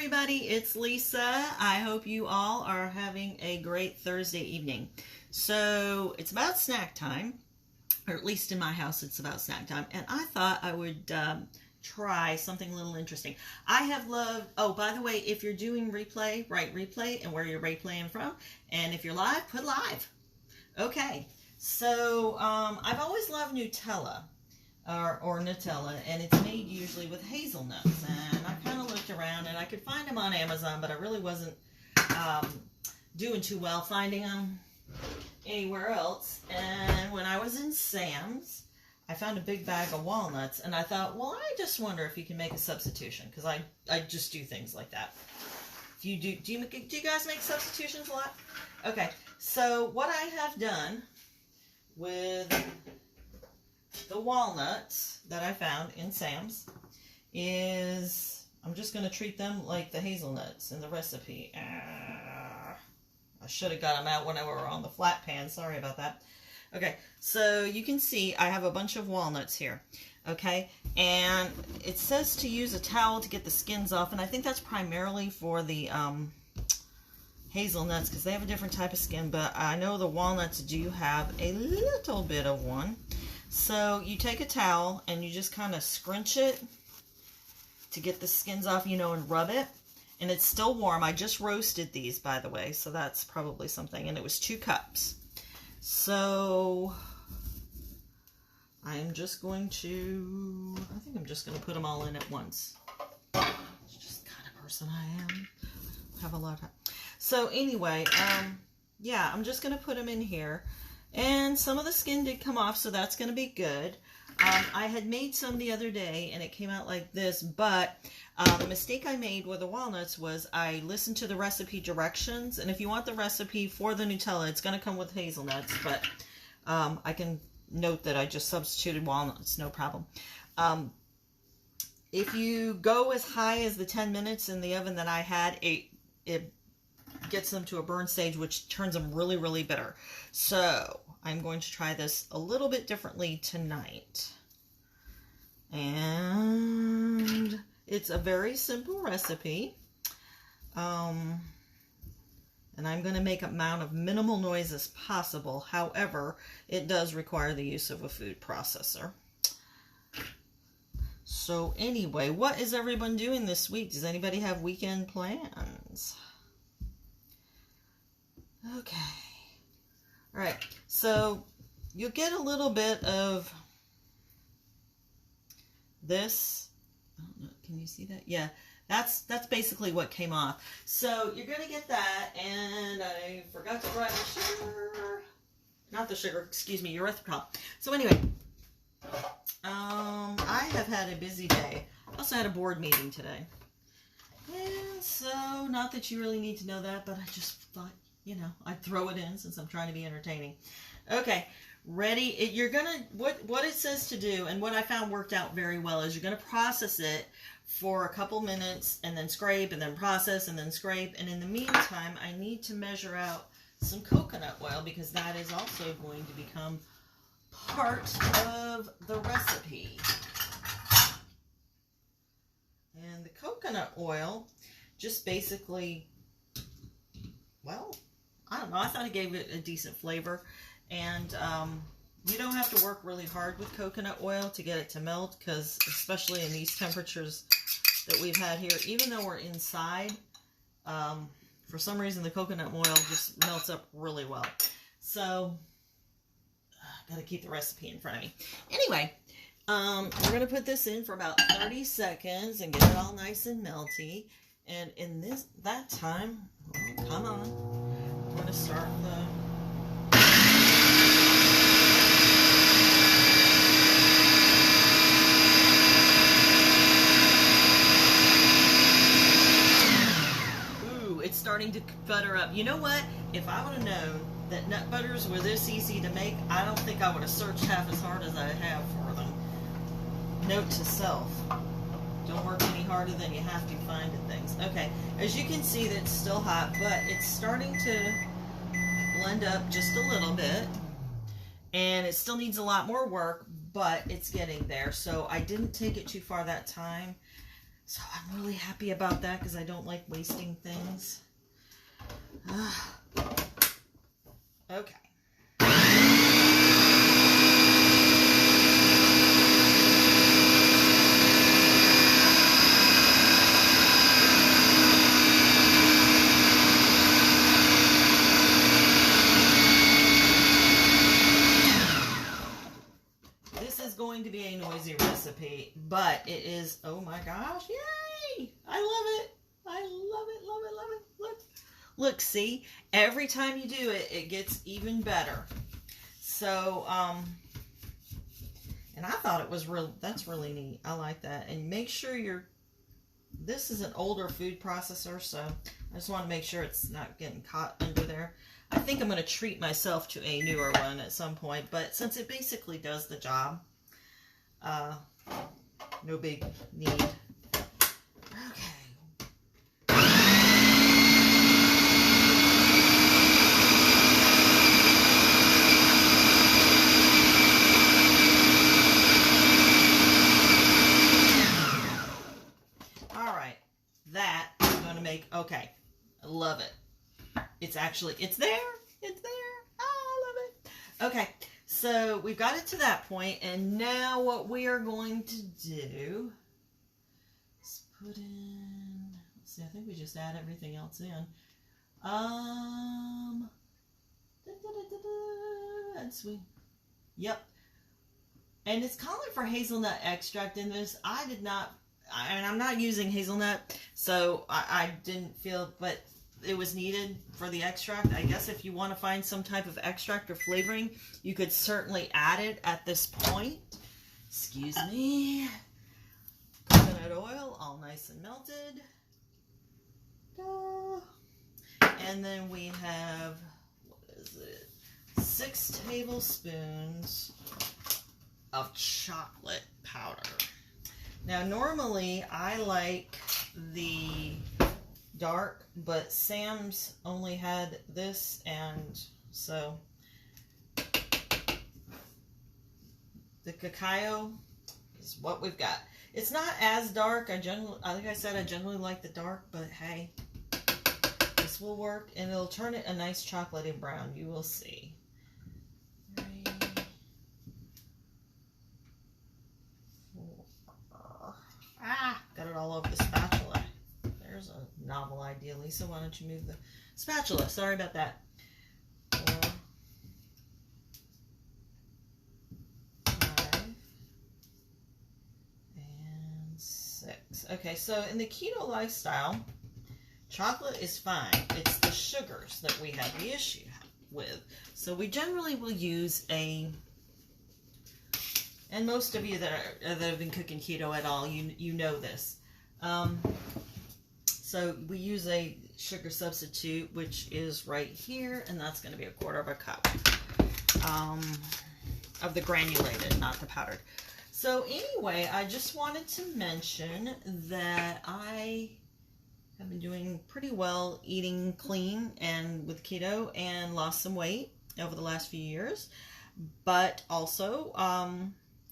everybody, it's Lisa. I hope you all are having a great Thursday evening. So it's about snack time, or at least in my house it's about snack time, and I thought I would try something a little interesting. I have loved, oh, by the way, if you're doing replay, write replay and where you're replaying from, and if you're live, put live. Okay, so I've always loved Nutella. Or Nutella, and it's made usually with hazelnuts, and I kind of looked around and I could find them on Amazon, but I really wasn't doing too well finding them anywhere else. And when I was in Sam's, I found a big bag of walnuts, and I thought, well, I just wonder if you can make a substitution, because I just do things like that. If you do you guys make substitutions a lot? Okay, so what I have done with the walnuts that I found in Sam's is I'm just going to treat them like the hazelnuts in the recipe. I should have got them out when I were on the flat pan. Sorry about that. Okay, so you can see I have a bunch of walnuts here. Okay, and it says to use a towel to get the skins off, and I think that's primarily for the hazelnuts because they have a different type of skin, but I know the walnuts do have a little bit of one. So you take a towel and you just kind of scrunch it to get the skins off, you know, and rub it. And it's still warm. I just roasted these, by the way, so that's probably something. And it was 2 cups. So I'm just going to, I think I'm just going to put them all in at once. It's just the kind of person I am. I have a lot of time. So anyway, yeah, I'm just going to put them in here. And some of the skin did come off, so that's going to be good. I had made some the other day, and it came out like this, but the mistake I made with the walnuts was I listened to the recipe directions, and if you want the recipe for the Nutella, it's going to come with hazelnuts, but I can note that I just substituted walnuts, no problem. If you go as high as the 10 minutes in the oven that I had, it gets them to a burn stage, which turns them really, really bitter. So I'm going to try this a little bit differently tonight. And it's a very simple recipe. And I'm going to make an amount of minimal noise as possible. However, it does require the use of a food processor. So anyway, what is everyone doing this week? Does anybody have weekend plans? Okay. All right. So you'll get a little bit of this. I don't know. Can you see that? Yeah. That's basically what came off. So you're going to get that, and I forgot to write the sugar. Not the sugar, excuse me, erythritol. So anyway, I have had a busy day. I also had a board meeting today. And so, not that you really need to know that, but I just thought, you know, I'd throw it in since I'm trying to be entertaining. Okay, ready? You're going to, what it says to do, and what I found worked out very well, is you're going to process it for a couple minutes, and then scrape, and then process, and then scrape. And in the meantime, I need to measure out some coconut oil, because that is also going to become part of the recipe. And the coconut oil just basically, well, I don't know, I thought it gave it a decent flavor. And you don't have to work really hard with coconut oil to get it to melt, because especially in these temperatures that we've had here, even though we're inside, for some reason the coconut oil just melts up really well. So I've got to keep the recipe in front of me. Anyway, we're going to put this in for about 30 seconds and get it all nice and melty. And in that time, oh, come on, I'm going to start the... It's starting to butter up. You know what? If I would have known that nut butters were this easy to make, I don't think I would have searched half as hard as I have for them. Note to self. Don't work any harder than you have to finding things. Okay, as you can see, that's still hot, but it's starting to blend up just a little bit. And it still needs a lot more work, but it's getting there. So I didn't take it too far that time. So I'm really happy about that because I don't like wasting things. Okay. Going to be a noisy recipe, but it is, oh my gosh, yay! I love it. I love it, love it, love it. Look, see? Every time you do it, it gets even better. So, and I thought it was that's really neat. I like that. And make sure this is an older food processor, so I just want to make sure it's not getting caught under there. I think I'm going to treat myself to a newer one at some point, but since it basically does the job, no big need. Okay. All right. That I'm going to make, okay. I love it. It's there. It's there. Oh, I love it. Okay. So we've got it to that point, and now what we are going to do is put in, let's see, I think we just add everything else in. And sweet. Yep. And it's calling for hazelnut extract in this. I did not, and I'm not using hazelnut, so I didn't feel, but it was needed for the extract. I guess if you want to find some type of extract or flavoring, you could certainly add it at this point. Excuse me. Coconut oil, all nice and melted. And then we have, what is it? 6 tablespoons of chocolate powder. Now, normally I like the dark, but Sam's only had this, and so the cacao is what we've got. It's not as dark. Like I said, I generally like the dark, but hey, this will work, and it'll turn it a nice chocolatey brown. You will see. 3, 4. Got it all over the spatula. There's a novel idea. Lisa, why don't you move the spatula? Sorry about that. 4, 5, and 6. Okay, so in the keto lifestyle, chocolate is fine. It's the sugars that we have the issue with. So we generally will use and most of you that have been cooking keto at all, you know this. So we use a sugar substitute, which is right here, and that's going to be 1/4 cup of the granulated, not the powdered. So anyway, I just wanted to mention that I have been doing pretty well eating clean and with keto, and lost some weight over the last few years. But also,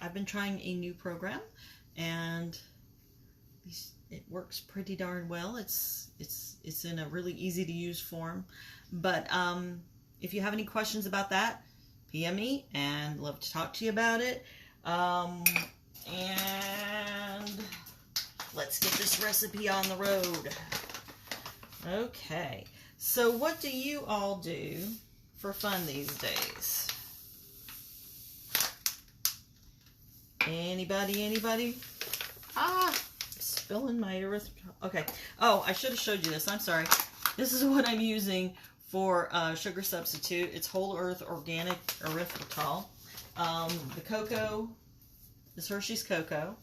I've been trying a new program, and it works pretty darn well. It's in a really easy to use form. But if you have any questions about that, PM me, and love to talk to you about it. And let's get this recipe on the road. Okay, so what do you all do for fun these days? Anybody? Spilling my erythritol. Okay. Oh, I should have showed you this. I'm sorry. This is what I'm using for sugar substitute. It's whole earth organic erythritol. The cocoa, this Hershey's cocoa.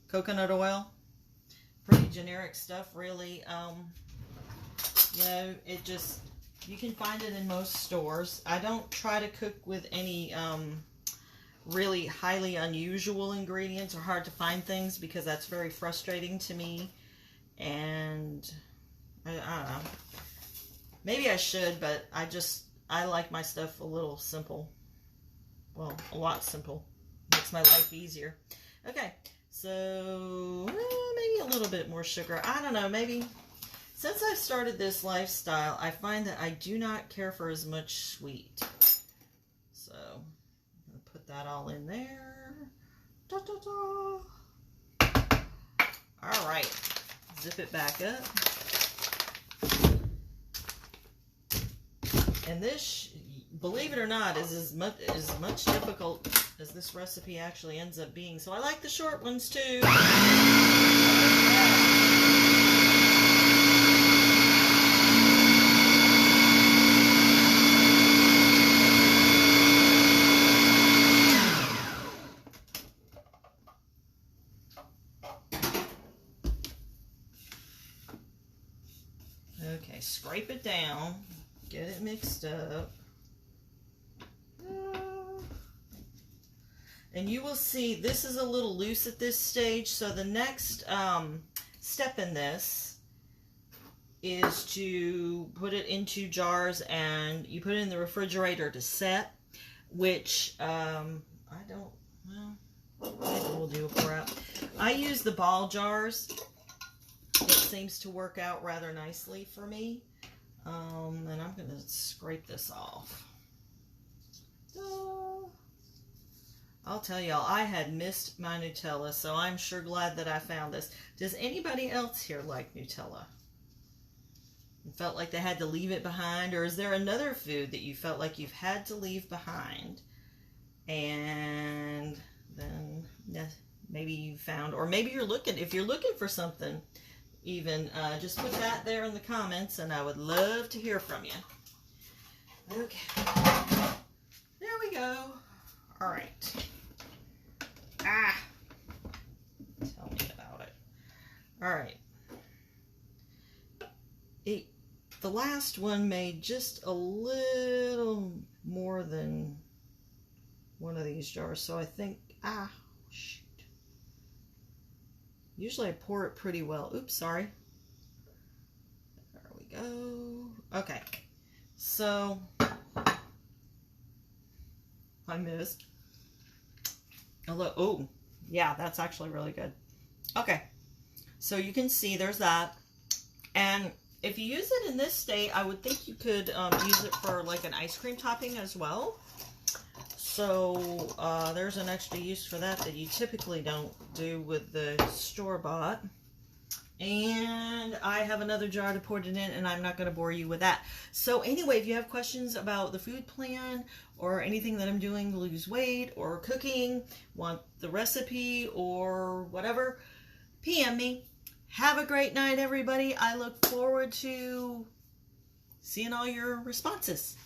Coconut oil. Pretty generic stuff, really. You know, you can find it in most stores. I don't try to cook with any really highly unusual ingredients or hard to find things, because that's very frustrating to me. And I don't know. Maybe I should, but I like my stuff a little simple. Well, a lot simple. Makes my life easier. Okay, so maybe a little bit more sugar. I don't know, maybe since I've started this lifestyle, I find that I do not care for as much sweet. So I'm going to put that all in there. Da, da, da. All right, zip it back up. And this, believe it or not, is as much difficult as this recipe actually ends up being. So I like the short ones too. Okay, scrape it down, get it mixed up. And you will see this is a little loose at this stage, so the next step in this is to put it into jars and you put it in the refrigerator to set, which I don't, well, maybe we'll do a pour out. I use the ball jars. It seems to work out rather nicely for me. And I'm going to scrape this off. I'll tell y'all, I had missed my Nutella, so I'm sure glad that I found this. Does anybody else here like Nutella? You felt like they had to leave it behind? Or is there another food that you felt like you've had to leave behind? And then maybe you found, or maybe you're looking, if you're looking for something, even just put that there in the comments and I would love to hear from you. Okay, there we go. All right. Tell me about it. All right. The last one made just a little more than one of these jars, so I think, shoot. Usually I pour it pretty well. Oops, sorry. There we go. Okay, so I missed. Oh, yeah, that's actually really good. Okay, so you can see there's that. And if you use it in this state, I would think you could use it for like an ice cream topping as well. So there's an extra use for that you typically don't do with the store-bought. And I have another jar to pour it in, and I'm not going to bore you with that. So anyway, if you have questions about the food plan or anything that I'm doing to lose weight or cooking, want the recipe or whatever, PM me. Have a great night, everybody. I look forward to seeing all your responses.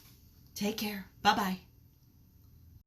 Take care. Bye-bye.